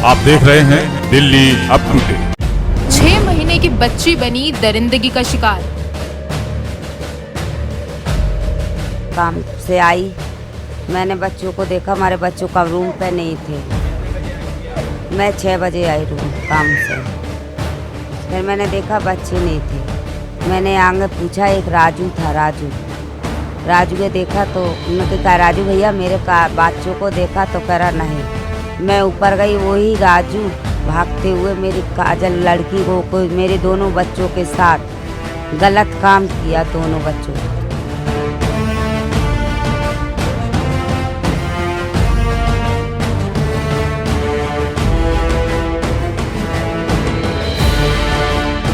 आप देख रहे हैं दिल्ली अप टू डेट। 6 महीने की बच्ची बनी दरिंदगी का शिकार। काम से आई, मैंने बच्चों को देखा, हमारे बच्चों का रूम पे नहीं थे। मैं 6 बजे आई रूम काम से, फिर मैंने देखा बच्चे नहीं थे। मैंने आगे पूछा, एक राजू था, राजू के देखा तो उन्होंने कहा राजू भैया मेरे बच्चों को देखा तो करा नहीं। मैं ऊपर गई, वही राजू भागते हुए मेरी काजल लड़की को मेरे दोनों बच्चों के साथ गलत काम किया, दोनों बच्चों।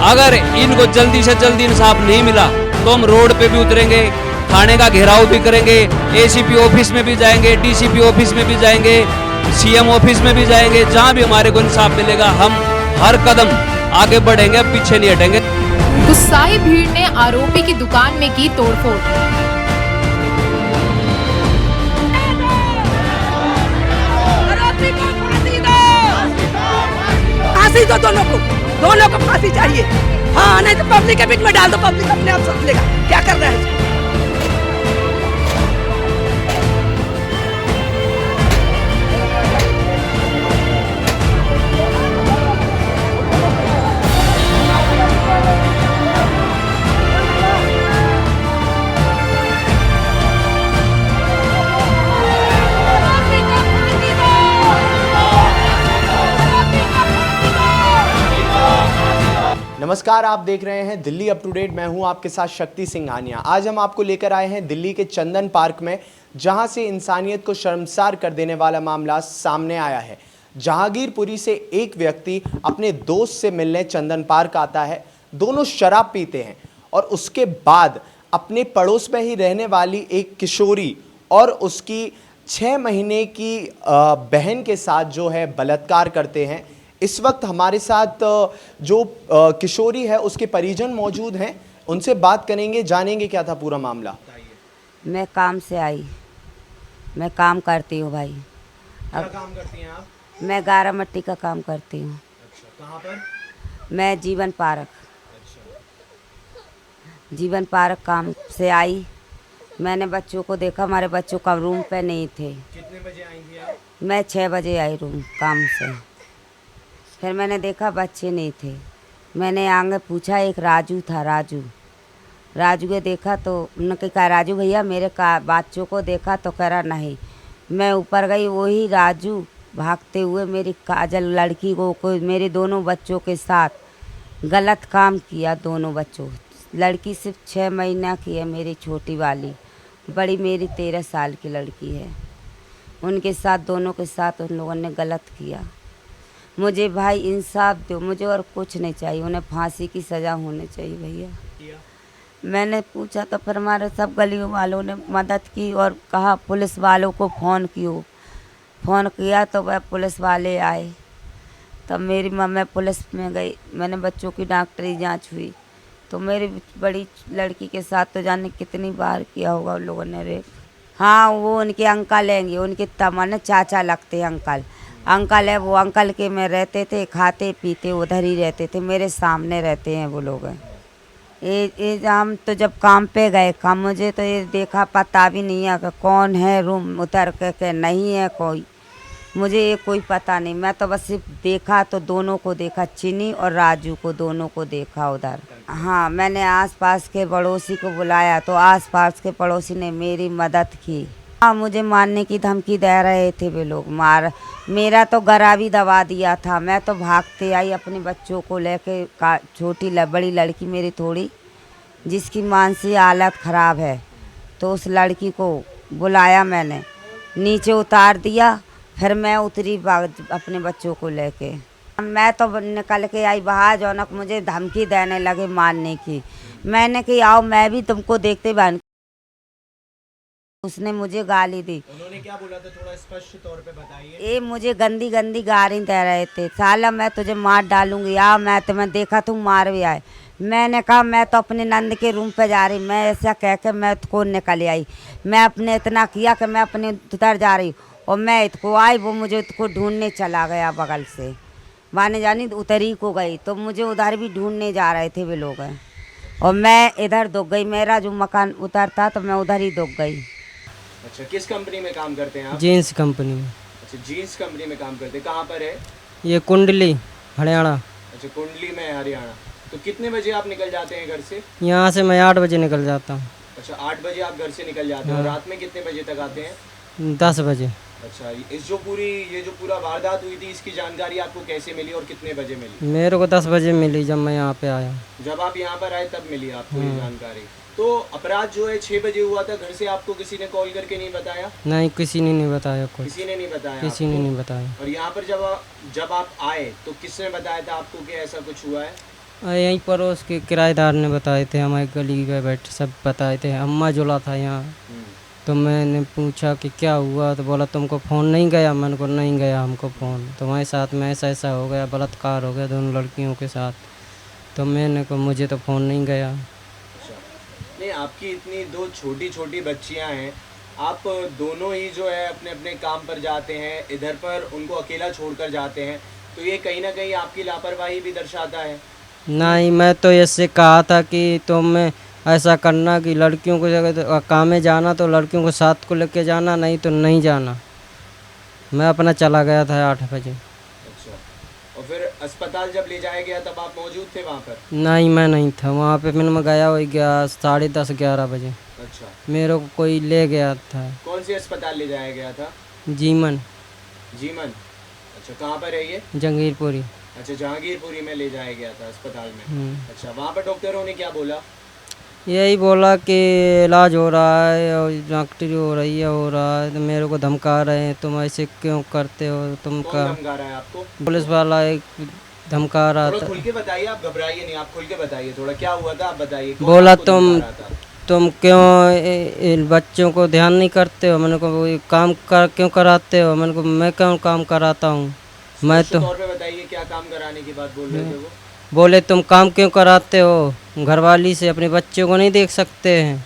अगर इनको जल्दी से जल्दी इंसाफ नहीं मिला तो हम रोड पे भी उतरेंगे, थाने का घेराव भी करेंगे, एसीपी ऑफिस में भी जाएंगे, डीसीपी ऑफिस में भी जाएंगे, सीएम ऑफिस में भी जाएंगे। जहां भी हमारे को इंसाफ मिलेगा हम हर कदम आगे बढ़ेंगे, पीछे नहीं हटेंगे। गुस्साई भीड़ ने आरोपी की दुकान में की तोड़फोड़। फांसी दो दोनों को फांसी चाहिए। हाँ, नहीं तो पब्लिक के बीच में डाल दो, पब्लिक अपने आप समझ लेगा क्या कर रहे हैं। नमस्कार, आप देख रहे हैं दिल्ली अप टू डेट। मैं हूं आपके साथ शक्ति सिंघानिया। आज हम आपको लेकर आए हैं दिल्ली के चंदन पार्क में, जहां से इंसानियत को शर्मसार कर देने वाला मामला सामने आया है। जहांगीरपुरी से एक व्यक्ति अपने दोस्त से मिलने चंदन पार्क आता है। दोनों शराब पीते हैं और उसके बाद अपने पड़ोस में ही रहने वाली एक किशोरी और उसकी 6 महीने की बहन के साथ जो है बलात्कार करते हैं। इस वक्त हमारे साथ जो किशोरी है उसके परिजन मौजूद हैं, उनसे बात करेंगे, जानेंगे क्या था पूरा मामला। मैं काम से आई, मैं काम करती हूँ भाई। क्या काम करती हैं आप? मैं गारा मट्टी का काम करती हूँ। अच्छा, कहाँ पर? मैं जीवन पार्क। अच्छा। जीवन पार्क काम से आई, मैंने बच्चों को देखा, हमारे बच्चों का रूम पे नहीं थे। कितने बजे आई थी आप? मैं 6 बजे आई रूम काम से, फिर मैंने देखा बच्चे नहीं थे। मैंने आगे पूछा, एक राजू था, राजू के देखा तो उन्होंने कहा राजू भैया मेरे बच्चों को देखा तो करा नहीं। मैं ऊपर गई, वही राजू भागते हुए मेरी काजल लड़की को मेरे दोनों बच्चों के साथ गलत काम किया, दोनों बच्चों। लड़की सिर्फ 6 महीना की है, मेरी छोटी वाली, बड़ी मेरी 13 साल की लड़की है। उनके साथ, दोनों के साथ उन लोगों ने गलत किया। मुझे भाई इंसाफ दो, मुझे और कुछ नहीं चाहिए, उन्हें फांसी की सज़ा होनी चाहिए भैया। मैंने पूछा तो फिर हमारे सब गलियों वालों ने मदद की और कहा पुलिस वालों को फ़ोन किया तो वह पुलिस वाले आए। तब मेरी मैं पुलिस में गई, मैंने बच्चों की डॉक्टरी जांच हुई तो मेरी बड़ी लड़की के साथ तो जाने कितनी बार किया होगा उन लोगों ने रेप। हाँ, वो उनके अंकल हैं, उनके तमाने चाचा लगते हैं, अंकल है। वो अंकल के में रहते थे, खाते पीते उधर ही रहते थे, मेरे सामने रहते हैं वो लोग। ये हम तो जब काम पे गए, काम मुझे तो ये देखा पता भी नहीं है कि कौन है, रूम उतर के नहीं है कोई, मुझे ये कोई पता नहीं। मैं तो बस सिर्फ देखा तो दोनों को देखा, चिनी और राजू को, दोनों को देखा उधर। हाँ, मैंने आसपास के पड़ोसी को बुलाया तो आसपास के पड़ोसी ने मेरी मदद की। हाँ, मुझे मारने की धमकी दे रहे थे वे लोग, मेरा तो गला भी दबा दिया था। मैं तो भागते आई अपने बच्चों को लेके, छोटी बड़ी लड़की मेरी थोड़ी, जिसकी मानसिक हालत ख़राब है, तो उस लड़की को बुलाया, मैंने नीचे उतार दिया, फिर मैं उतरी अपने बच्चों को लेके। मैं तो निकल के आई बाहर, जौनक मुझे धमकी देने लगे मारने की। मैंने कही आओ मैं भी तुमको देखते बहन। उसने मुझे गाली दी। उन्होंने क्या बोला था, थोड़ा स्पष्ट तौर पे बताइए। ये मुझे गंदी गंदी गाली दे रहे थे, साला मैं तुझे मार डालूंगी, या मैं तुम्हें देखा तुम मार भी आए। मैंने कहा मैं तो अपने नंद के रूम पे जा रही, मैं ऐसा कह के मैं को निकल आई। मैं अपने इतना किया कि मैं अपने उधर जा रही, और मैं इसको आई, वो मुझे इसको ढूंढने चला गया बगल से, माने जानी उतरी को गई, तो मुझे उधर भी ढूंढने जा रहे थे वे लोग हैं, और मैं इधर दुख गई। मेरा जो मकान उतर था तो मैं उधर ही दुख गई। अच्छा, किस कंपनी में काम करते हैं आप? जीन्स कंपनी में। अच्छा, जीन्स कंपनी में काम करते हैं। कहाँ पर है? ये कुंडली हरियाणा। अच्छा, कुंडली में हरियाणा। तो कितने बजे आप निकल जाते हैं घर से? यहाँ से मैं 8 बजे निकल जाता हूँ। अच्छा, 8 बजे आप घर से निकल जाते हैं और रात में कितने बजे तक आते हैं? 10 बजे। अच्छा, ये जो पूरा वारदात हुई थी इसकी जानकारी आपको कैसे मिली और कितने बजे मिली? मेरे को 10 बजे मिली जब मैं यहाँ पे आया। जब आप यहाँ पर आए तब मिली आपको ये जानकारी। तो अपराध जो है 6 बजे हुआ था, घर से आपको किसी ने कॉल करके नहीं बताया? नहीं, किसी ने नहीं बताया कुछ। किसी ने नहीं बताया? किसी ने नहीं बताया। और यहाँ पर जब आप आए तो किसने बताया था आपको कि ऐसा कुछ हुआ है? यहीं पड़ोस के किराएदार ने बताए थे, हमारे गली में बैठे सब बताए थे। अम्मा जुला था यहाँ, तो मैंने पूछा कि क्या हुआ, तो बोला तुमको फ़ोन नहीं गया। मैंने को नहीं गया हमको फ़ोन, तुम्हारे साथ में ऐसा ऐसा हो गया, बलात्कार हो गया दोनों लड़कियों के साथ। तो मैंने को मुझे तो फ़ोन नहीं गया। नहीं, आपकी इतनी 2 छोटी छोटी बच्चियां हैं, आप दोनों ही जो है अपने अपने काम पर जाते हैं, इधर पर उनको अकेला छोड़कर जाते हैं, तो ये कहीं ना कहीं आपकी लापरवाही भी दर्शाता है। नहीं, मैं तो ऐसे कहा था कि तुम ऐसा करना कि लड़कियों को जगह तो काम में जाना तो लड़कियों को साथ को लेके जाना, नहीं तो नहीं जाना। मैं अपना चला गया था 8 बजे। अच्छा, और फिर अस्पताल जब ले जाया गया तब आप मौजूद थे वहाँ पर? नहीं, मैं नहीं था वहाँ पे। मैंने गया वही 10:30 11 बजे। अच्छा, मेरे को कोई ले गया था। कौन से अस्पताल ले जाया गया था? जीमन। जीमन। अच्छा, कहाँ पर है ये? जंगीरपुरी। अच्छा, जहांगीरपुरी में ले जाया गया था अस्पताल में। अच्छा, वहाँ पर डॉक्टरों ने क्या बोला? यही बोला कि इलाज हो रहा है और डॉक्टरी हो रही है, हो रहा है। तो मेरे को धमका रहे हैं, तुम ऐसे क्यों करते हो? तुम कौन का धमका रहा है आपको? पुलिस वाला एक धमका रहा थोड़ा था। खुल के बताइए, आप घबराइए नहीं, आप खुल के बताइए थोड़ा, क्या हुआ था आप बताइए। कौन बोला आपको धमका रहा था? तुम क्यों इन बच्चों को ध्यान नहीं करते हो? मैंने को काम क्यों कराते हो? मैंने को मैं क्यों काम कराता हूँ? मैं तो तौर पे बताइए क्या काम कराने की बात बोल रहे थे वो? बोले तुम काम क्यों कराते हो? घरवाली से अपने बच्चों को नहीं देख सकते हैं।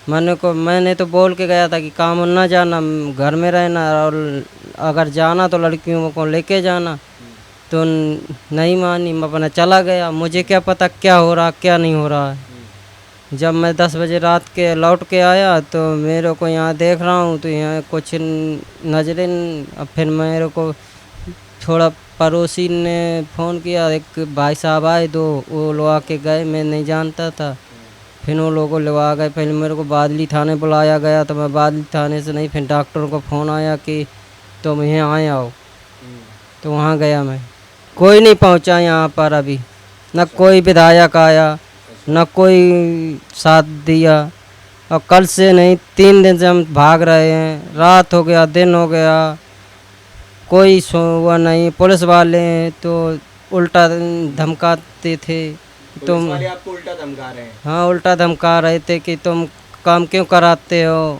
मैंने तो बोल के गया था कि काम ना जाना, घर में रहना, और अगर जाना तो लड़कियों को लेके जाना। तो नहीं मानी, मैं अपना चला गया। मुझे क्या पता क्या हो रहा क्या नहीं हो रहा है। जब मैं 10 बजे रात के लौट के आया तो मेरे को यहाँ देख रहा हूँ तो यहाँ कुछ नजरें। फिर मेरे को थोड़ा पड़ोसी ने फ़ोन किया, एक भाई साहब आए, 2 वो लोग आके गए, मैं नहीं जानता था। फिर वो लोगों लगा गए। पहले मेरे को बादली थाने बुलाया गया, तो मैं बादली थाने से नहीं, फिर डॉक्टर को फ़ोन आया कि तुम यहाँ आए आओ, तो वहाँ गया मैं। कोई नहीं पहुँचा यहाँ पर अभी, न कोई विधायक आया न कोई साथ दिया। और कल से नहीं 3 दिन से हम भाग रहे हैं, रात हो गया दिन हो गया, कोई हुआ नहीं। पुलिस वाले तो उल्टा धमकाते थे। पुलिस वाले आपको उल्टा धमका रहे हैं? हाँ, उल्टा धमका रहे थे कि तुम काम क्यों कराते हो,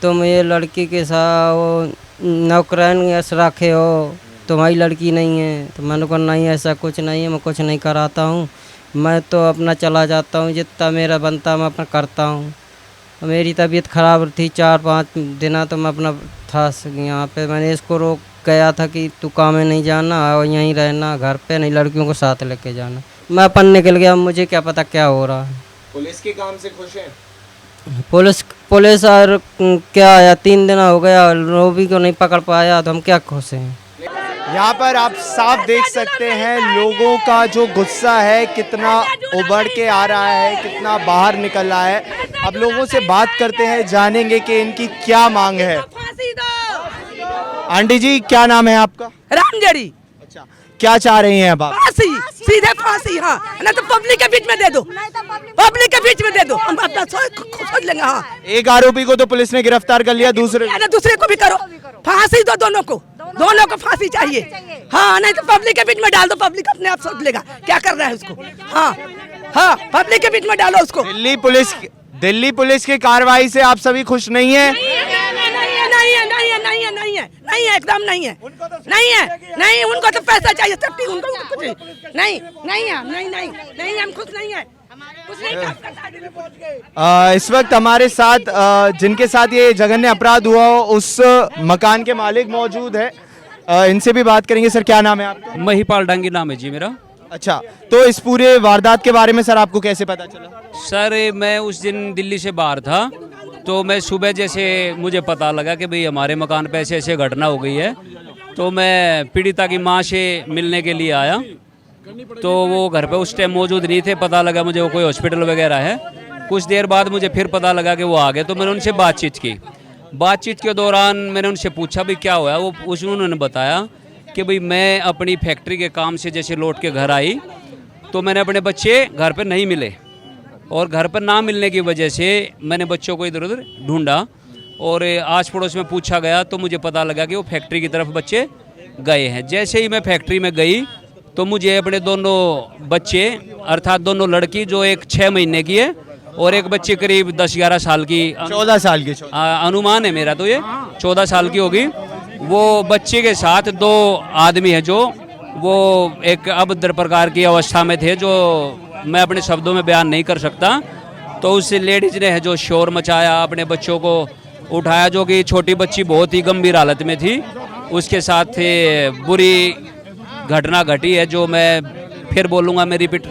तुम ये लड़की के साथ वो नौकरान रखे हो, तुम्हारी लड़की नहीं है। तो मैंने कहा नहीं, ऐसा कुछ नहीं है, मैं कुछ नहीं कराता हूँ, मैं तो अपना चला जाता हूँ, जितना मेरा बनता मैं अपना करता हूँ। मेरी तबीयत ख़राब थी 4-5 दिन, तो मैं अपना था यहाँ पे। मैंने इसको रोक गया था कि तू काम में नहीं जाना और यहीं रहना, घर पे नहीं, लड़कियों को साथ लेके जाना। मैं अपन निकल गया, मुझे क्या पता क्या हो रहा है। पुलिस के काम से खुश हैं? पुलिस और क्या आया, 3 दिन हो गया, रोबी को नहीं पकड़ पाया, तो हम क्या खुश हैं। यहाँ पर आप साफ देख सकते हैं लोगों का जो गुस्सा है कितना उभर के आ रहा है, कितना बाहर निकल रहा है। अब लोगों से बात करते हैं, जानेंगे कि इनकी क्या मांग है। आंटी जी, क्या नाम है आपका? रामजड़ी। अच्छा, क्या चाह रही हैं अब आप? फांसी, सीधे फांसी। हाँ, ना तो पब्लिक के बीच में दे दो, पब्लिक के बीच में दे दो, हम अपना सोच लेंगे। हाँ, एक आरोपी को तो पुलिस ने गिरफ्तार कर लिया, दूसरे को भी करो, फांसी दो, दोनों को फांसी चाहिए। हाँ, नहीं तो पब्लिक के बीच में डाल दो, पब्लिक अपने आप सोच लेगा क्या कर रहा है उसको। हाँ हाँ, पब्लिक के बीच में डालो उसको। दिल्ली पुलिस की कार्रवाई से आप सभी खुश नहीं है? नहीं है, एकदम नहीं है, नहीं, उनको तो पैसा चाहिए, सेफ्टी उनको कुछ नहीं, हम खुश नहीं है। इस वक्त हमारे साथ जिनके साथ ये जघन्य अपराध हुआ हो उस मकान के मालिक मौजूद है, इनसे भी बात करेंगे। सर क्या नाम है आपका? महिपाल डांगी नाम है जी मेरा। अच्छा, तो इस पूरे वारदात के बारे में सर आपको कैसे पता चला? सर मैं उस दिन दिल्ली से बाहर था, तो मैं सुबह जैसे मुझे पता लगा कि भाई हमारे मकान पे ऐसे ऐसे घटना हो गई है, तो मैं पीड़िता की माँ से मिलने के लिए आया। तो वो घर पे उस टाइम मौजूद नहीं थे, पता लगा मुझे वो कोई हॉस्पिटल वगैरह है। कुछ देर बाद मुझे फिर पता लगा कि वो आ गए, तो मैंने उनसे बातचीत की। बातचीत के दौरान मैंने उनसे पूछा भाई क्या हुआ, वो उन्होंने बताया कि भाई मैं अपनी फैक्ट्री के काम से जैसे लौट के घर आई तो मैंने अपने बच्चे घर पर नहीं मिले, और घर पर ना मिलने की वजह से मैंने बच्चों को इधर उधर ढूंढा और आस पड़ोस में पूछा गया, तो मुझे पता लगा कि वो फैक्ट्री की तरफ बच्चे गए हैं। जैसे ही मैं फैक्ट्री में गई तो मुझे अपने दोनों बच्चे अर्थात दोनों लड़की, जो एक 6 महीने की है और एक बच्ची करीब 10-11 साल की, 14 साल की, अनुमान है मेरा, तो ये 14 साल की होगी। वो बच्चे के साथ 2 आदमी है जो वो एक अभद्र प्रकार की अवस्था में थे, जो मैं अपने शब्दों में बयान नहीं कर सकता। तो उस लेडीज ने है जो शोर मचाया, अपने बच्चों को उठाया, जो कि छोटी बच्ची बहुत ही गंभीर हालत में थी, उसके साथ बुरी घटना घटी है, जो मैं फिर बोलूँगा, मैं रिपीट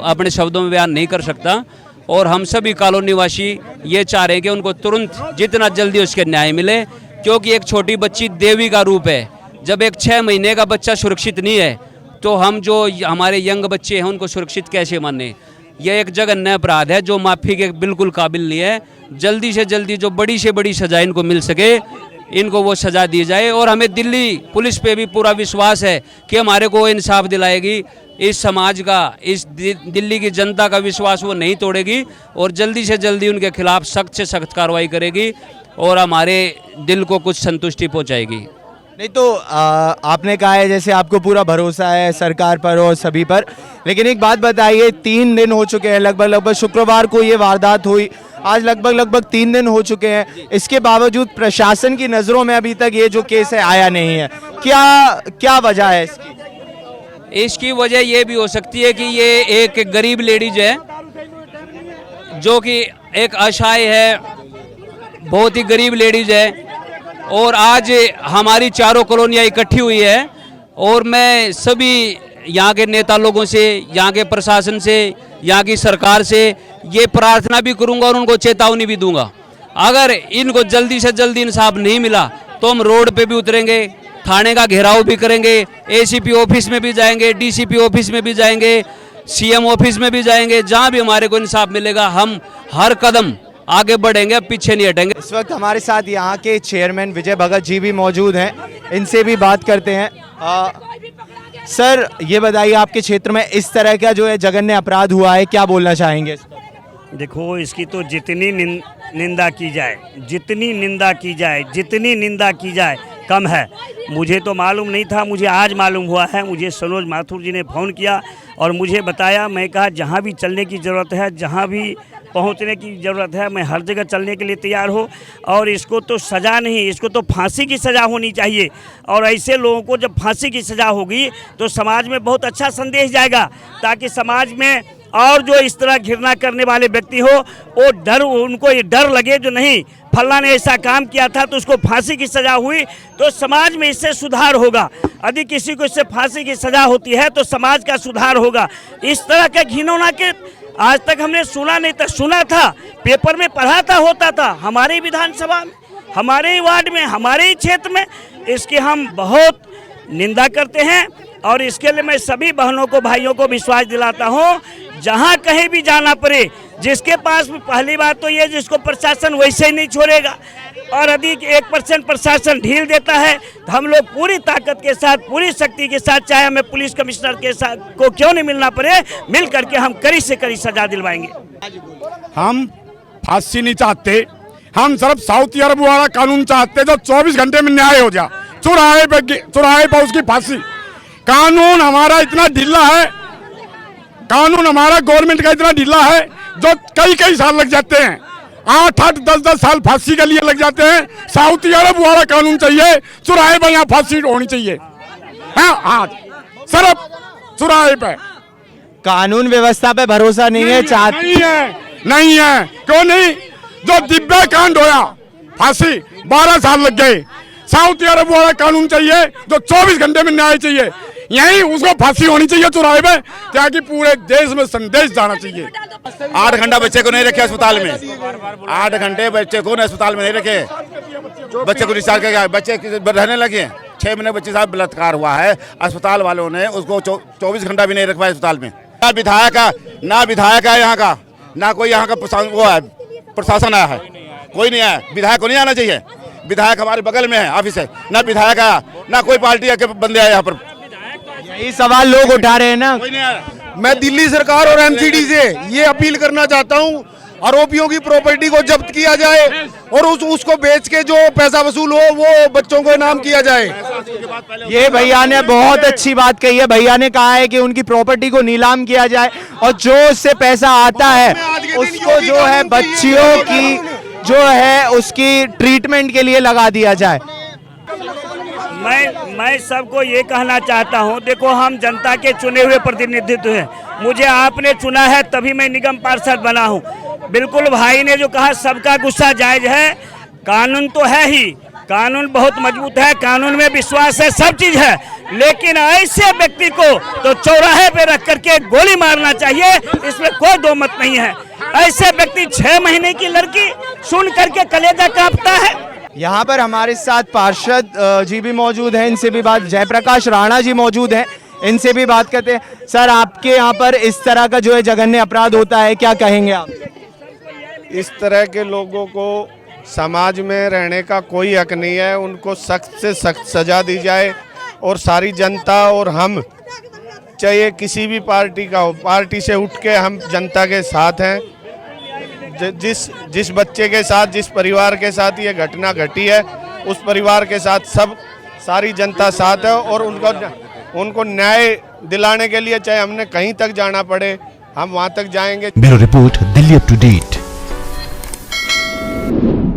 अपने शब्दों में बयान नहीं कर सकता। और हम सभी कॉलोनी निवासी ये चाह रहे हैं कि उनको तुरंत जितना जल्दी उसके न्याय मिले, क्योंकि एक छोटी बच्ची देवी का रूप है। जब एक 6 महीने का बच्चा सुरक्षित नहीं है तो हम जो हमारे यंग बच्चे हैं उनको सुरक्षित कैसे माने? यह एक जघन्य अपराध है जो माफ़ी के बिल्कुल काबिल नहीं है। जल्दी से जल्दी जो बड़ी से बड़ी सज़ा इनको मिल सके, इनको वो सज़ा दी जाए। और हमें दिल्ली पुलिस पे भी पूरा विश्वास है कि हमारे को इंसाफ दिलाएगी। इस समाज का, इस दिल्ली की जनता का विश्वास वो नहीं तोड़ेगी और जल्दी से जल्दी उनके खिलाफ सख्त से सख्त कार्रवाई करेगी और हमारे दिल को कुछ संतुष्टि पहुंचाएगी। नहीं तो आपने कहा है जैसे आपको पूरा भरोसा है सरकार पर और सभी पर, लेकिन एक बात बताइए, 3 दिन हो चुके हैं लगभग शुक्रवार को ये वारदात हुई, आज लगभग 3 दिन हो चुके हैं। इसके बावजूद प्रशासन की नज़रों में अभी तक ये जो केस है आया नहीं है। क्या वजह है इसकी? इसकी वजह ये भी हो सकती है कि ये एक गरीब लेडीज है जो कि एक असहाय है, बहुत ही गरीब लेडीज है, और आज हमारी चारों कॉलोनियाँ इकट्ठी हुई है। और मैं सभी यहाँ के नेता लोगों से, यहाँ के प्रशासन से, यहाँ की सरकार से ये प्रार्थना भी करूँगा और उनको चेतावनी भी दूंगा, अगर इनको जल्दी से जल्दी इंसाफ नहीं मिला तो हम रोड पे भी उतरेंगे, थाने का घेराव भी करेंगे, एसीपी ऑफिस में भी जाएंगे, डीसीपी ऑफिस में भी जाएंगे, सीएम ऑफिस में भी जाएंगे। जहाँ भी हमारे को इंसाफ मिलेगा हम हर कदम आगे बढ़ेंगे, अब पीछे नहीं हटेंगे। इस वक्त हमारे साथ यहाँ के चेयरमैन विजय भगत जी भी मौजूद हैं, इनसे भी बात करते हैं। सर ये बताइए, आपके क्षेत्र में इस तरह का जो है जघन्य अपराध हुआ है, क्या बोलना चाहेंगे? देखो, इसकी तो जितनी निंदा की जाए, जितनी निंदा की जाए, जितनी निंदा की जाए कम है। मुझे तो मालूम नहीं था, मुझे आज मालूम हुआ है। मुझे सनोज माथुर जी ने फ़ोन किया और मुझे बताया। मैं कहा जहाँ भी चलने की ज़रूरत है, जहाँ भी पहुंचने की ज़रूरत है, मैं हर जगह चलने के लिए तैयार हूँ। और इसको तो सज़ा नहीं, इसको तो फांसी की सज़ा होनी चाहिए। और ऐसे लोगों को जब फांसी की सज़ा होगी तो समाज में बहुत अच्छा संदेश जाएगा, ताकि समाज में और जो इस तरह घृणा करने वाले व्यक्ति हो वो डर, उनको ये डर लगे जो नहीं फल्ला ने ऐसा काम किया था तो उसको फांसी की सज़ा हुई तो समाज में इससे सुधार होगा। यदि किसी को इससे फांसी की सज़ा होती है तो समाज का सुधार होगा। इस तरह के घिनौना के आज तक हमने सुना नहीं था, सुना था, पेपर में पढ़ा था, होता था हमारे विधानसभा में, हमारे ही वार्ड में, हमारे ही क्षेत्र में। इसकी हम बहुत निंदा करते हैं और इसके लिए मैं सभी बहनों को, भाइयों को विश्वास दिलाता हूँ, जहाँ कहीं भी जाना पड़े, जिसके पास भी, पहली बात तो ये, जिसको प्रशासन वैसे ही नहीं छोड़ेगा। और यदि 1% प्रशासन ढील देता है तो हम लोग पूरी ताकत के साथ, पूरी शक्ति के साथ, चाहे हमें पुलिस कमिश्नर के साथ को क्यों नहीं मिलना पड़े, मिल करके हम कड़ी से कड़ी सजा दिलवाएंगे। हम फांसी नहीं चाहते, हम सिर्फ साउथ अरब वाला कानून चाहते जो 24 घंटे में न्याय हो जाए। चौराहे पर उसकी फांसी। कानून हमारा इतना ढीला है, कानून हमारा गवर्नमेंट का इतना ढीला है जो कई साल लग जाते हैं, 8-8, 10-10 साल फांसी के लिए लग जाते हैं। साउथ अरब वाला कानून चाहिए, चौराहे पर यहाँ फांसी होनी चाहिए। हाँ, सिर्फ चौराहे पे कानून व्यवस्था पे भरोसा नहीं है नहीं है क्यों नहीं? जो दिव्या कांड होया फांसी 12 साल लग गए। सऊदी अरब वाला कानून चाहिए जो 24 घंटे में न्याय चाहिए, यही उसको फांसी होनी चाहिए चौराहे पे, ताकि पूरे देश में संदेश जाना चाहिए। 8 घंटा बच्चे को नहीं रखे अस्पताल में, 8 घंटे बच्चे को अस्पताल में नहीं रखे, बच्चे को डिस्चार्ज कर बच्चे रहने लगे। 6 महीने बच्चे साथ बलात्कार हुआ है, अस्पताल वालों ने उसको 24 घंटा भी नहीं रख पाया अस्पताल में। ना विधायक है यहाँ का, ना कोई यहाँ का प्रशासन आया है, कोई नहीं आया। विधायक को नहीं आना चाहिए, विधायक हमारे बगल में है ऑफिस है, ना विधायक आया, ना कोई पार्टी के बंदे आए यहाँ पर। यही सवाल लोग उठा रहे हैं ना। कोई नहीं आया। मैं दिल्ली सरकार और एमसीडी से ये अपील करना चाहता हूँ, आरोपियों की प्रॉपर्टी को जब्त किया जाए और उसको बेच के जो पैसा वसूल हो वो बच्चों को इनाम किया जाए। ये भैया ने बहुत अच्छी बात कही है। भैया ने कहा है कि उनकी प्रॉपर्टी को नीलाम किया जाए और जो उससे पैसा आता है उसको जो है बच्चियों की जो है उसकी ट्रीटमेंट के लिए लगा दिया जाए। मैं सबको ये कहना चाहता हूँ, देखो हम जनता के चुने हुए प्रतिनिधित्व हैं, मुझे आपने चुना है तभी मैं निगम पार्षद बना हूँ। बिल्कुल भाई ने जो कहा सबका गुस्सा जायज है, कानून तो है ही, कानून बहुत मजबूत है, कानून में विश्वास है, सब चीज है, लेकिन ऐसे व्यक्ति को तो चौराहे पे रख करके गोली मारना चाहिए, इसमें कोई दो मत नहीं है। ऐसे व्यक्ति 6 महीने की लड़की सुन करके कलेजा कांपता है। यहाँ पर हमारे साथ पार्षद जी भी मौजूद हैं, इनसे भी बात, जयप्रकाश राणा जी मौजूद हैं, इनसे भी बात करते हैं। सर, आपके यहाँ पर इस तरह का जो है जघन्य अपराध होता है, क्या कहेंगे आप? इस तरह के लोगों को समाज में रहने का कोई हक नहीं है, उनको सख्त से सख्त सजा दी जाए और सारी जनता और हम, चाहे किसी भी पार्टी का हो, पार्टी से उठ के हम जनता के साथ हैं। जिस बच्चे के साथ, जिस परिवार के साथ ये घटना घटी है, उस परिवार के साथ सारी जनता साथ है और उनको न्याय दिलाने के लिए चाहे हमने कहीं तक जाना पड़े हम वहां तक जाएंगे। Bureau report, Delhi up to date.